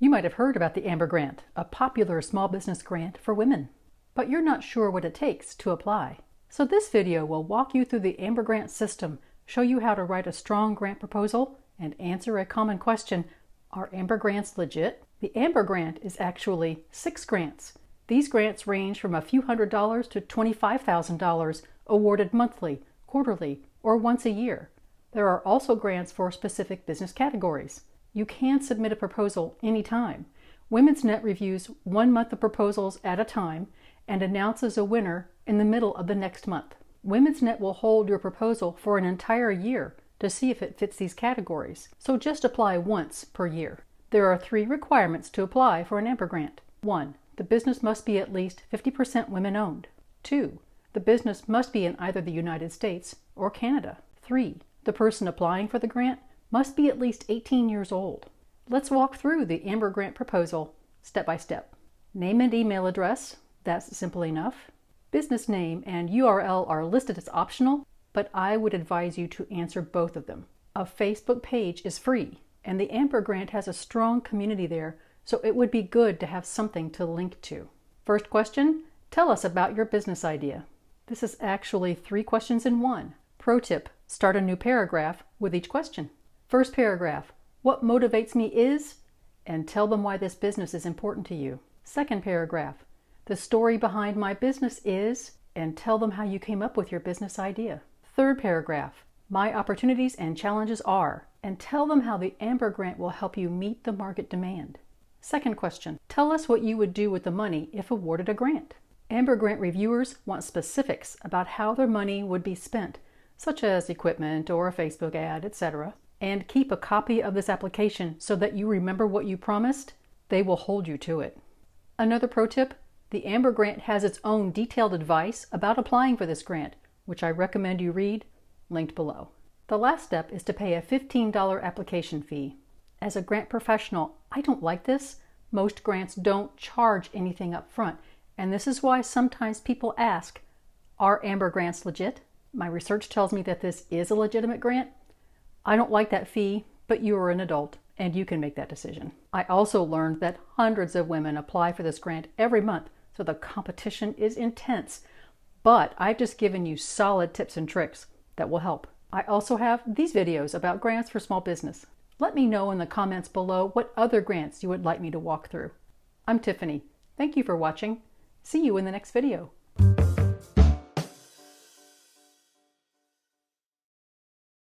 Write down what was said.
You might have heard about the Amber Grant, a popular small business grant for women, but you're not sure what it takes to apply. So this video will walk you through the Amber Grant system, show you how to write a strong grant proposal, and answer a common question: are Amber Grants legit? The Amber Grant is actually 6 grants. These grants range from a few $100s to $25,000, awarded monthly, quarterly, or once a year. There are also grants for specific business categories. You can submit a proposal anytime. Women's Net reviews 1 month of proposals at a time and announces a winner in the middle of the next month. Women's Net will hold your proposal for an entire year to see if it fits these categories, so just apply once per year. There are 3 requirements to apply for an Amber Grant. 1. The business must be at least 50% women-owned. 2. The business must be in either the United States or Canada. 3. The person applying for the grant must be at least 18 years old. Let's walk through the Amber Grant proposal step by step. Name and email address, that's simple enough. Business name and URL are listed as optional, but I would advise you to answer both of them. A Facebook page is free, and the Amber Grant has a strong community there, so it would be good to have something to link to. First question, tell us about your business idea. This is actually 3 questions in one. Pro tip, start a new paragraph with each question. First paragraph, what motivates me is, and tell them why this business is important to you. Second paragraph, the story behind my business is, and tell them how you came up with your business idea. Third paragraph, my opportunities and challenges are, and tell them how the Amber Grant will help you meet the market demand. Second question, tell us what you would do with the money if awarded a grant. Amber Grant reviewers want specifics about how their money would be spent, such as equipment or a Facebook ad, etc. And keep a copy of this application so that you remember what you promised. They will hold you to it. Another pro tip, the Amber Grant has its own detailed advice about applying for this grant, which I recommend you read, linked below. The last step is to pay a $15 application fee. As a grant professional, I don't like this. Most grants don't charge anything up front, and this is why sometimes people ask, are Amber Grants legit? My research tells me that this is a legitimate grant. I don't like that fee, but you are an adult and you can make that decision. I also learned that hundreds of women apply for this grant every month, so the competition is intense. But I've just given you solid tips and tricks that will help. I also have these videos about grants for small business. Let me know in the comments below what other grants you would like me to walk through. I'm Tiffany. Thank you for watching. See you in the next video.